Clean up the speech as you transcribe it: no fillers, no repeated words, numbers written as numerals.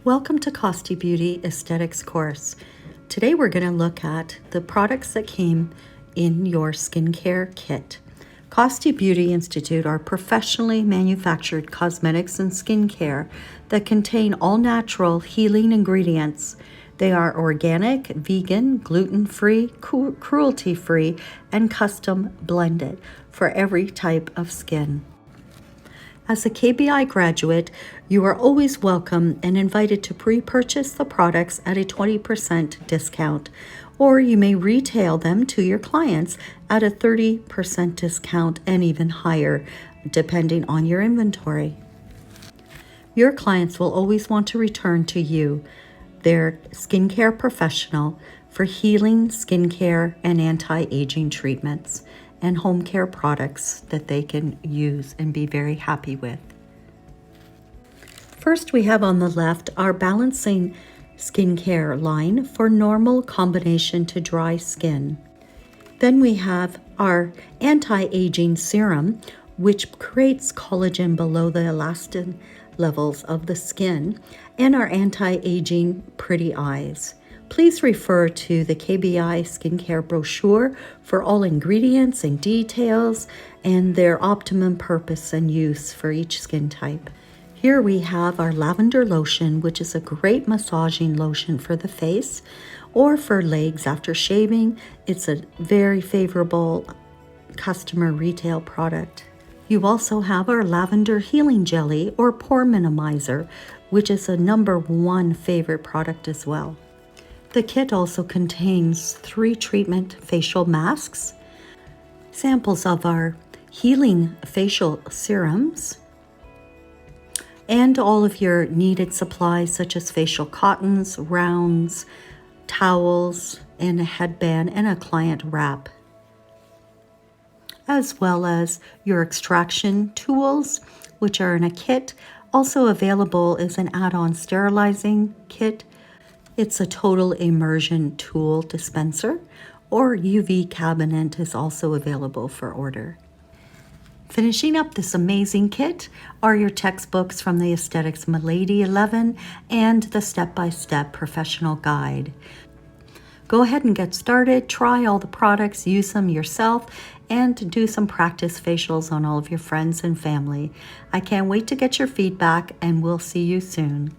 Welcome to Costi Beauty Aesthetics course. Today we're going to look at the products that came in your skincare kit. Costi Beauty Institute are professionally manufactured cosmetics and skincare that contain all natural healing ingredients. They are organic, vegan, gluten-free, cruelty-free, and custom blended for every type of skin. As a KBI graduate, you are always welcome and invited to pre-purchase the products at a 20% discount, or you may retail them to your clients at a 30% discount and even higher, depending on your inventory. Your clients will always want to return to you, their skincare professional, for healing skincare and anti-aging treatments and home care products that they can use and be very happy with. First, we have on the left our balancing skincare line for normal combination to dry skin. Then we have our anti-aging serum, which creates collagen below the elastin levels of the skin, and our anti-aging pretty eyes. Please refer to the KBI skincare brochure for all ingredients and details and their optimum purpose and use for each skin type. Here we have our Lavender Lotion, which is a great massaging lotion for the face or for legs after shaving. It's a very favorable customer retail product. You also have our Lavender Healing Jelly or Pore Minimizer, which is a #1 favorite product as well. The kit also contains 3 treatment facial masks, samples of our healing facial serums, and all of your needed supplies such as facial cottons, rounds, towels, and a headband and a client wrap, as well as your extraction tools, which are in a kit. Also available is an add-on sterilizing kit. It's a total immersion tool dispenser, or UV cabinet is also available for order. Finishing up this amazing kit are your textbooks from the Esthetics Milady 11 and the step-by-step professional guide. Go ahead and get started, try all the products, use them yourself, and do some practice facials on all of your friends and family. I can't wait to get your feedback, and we'll see you soon.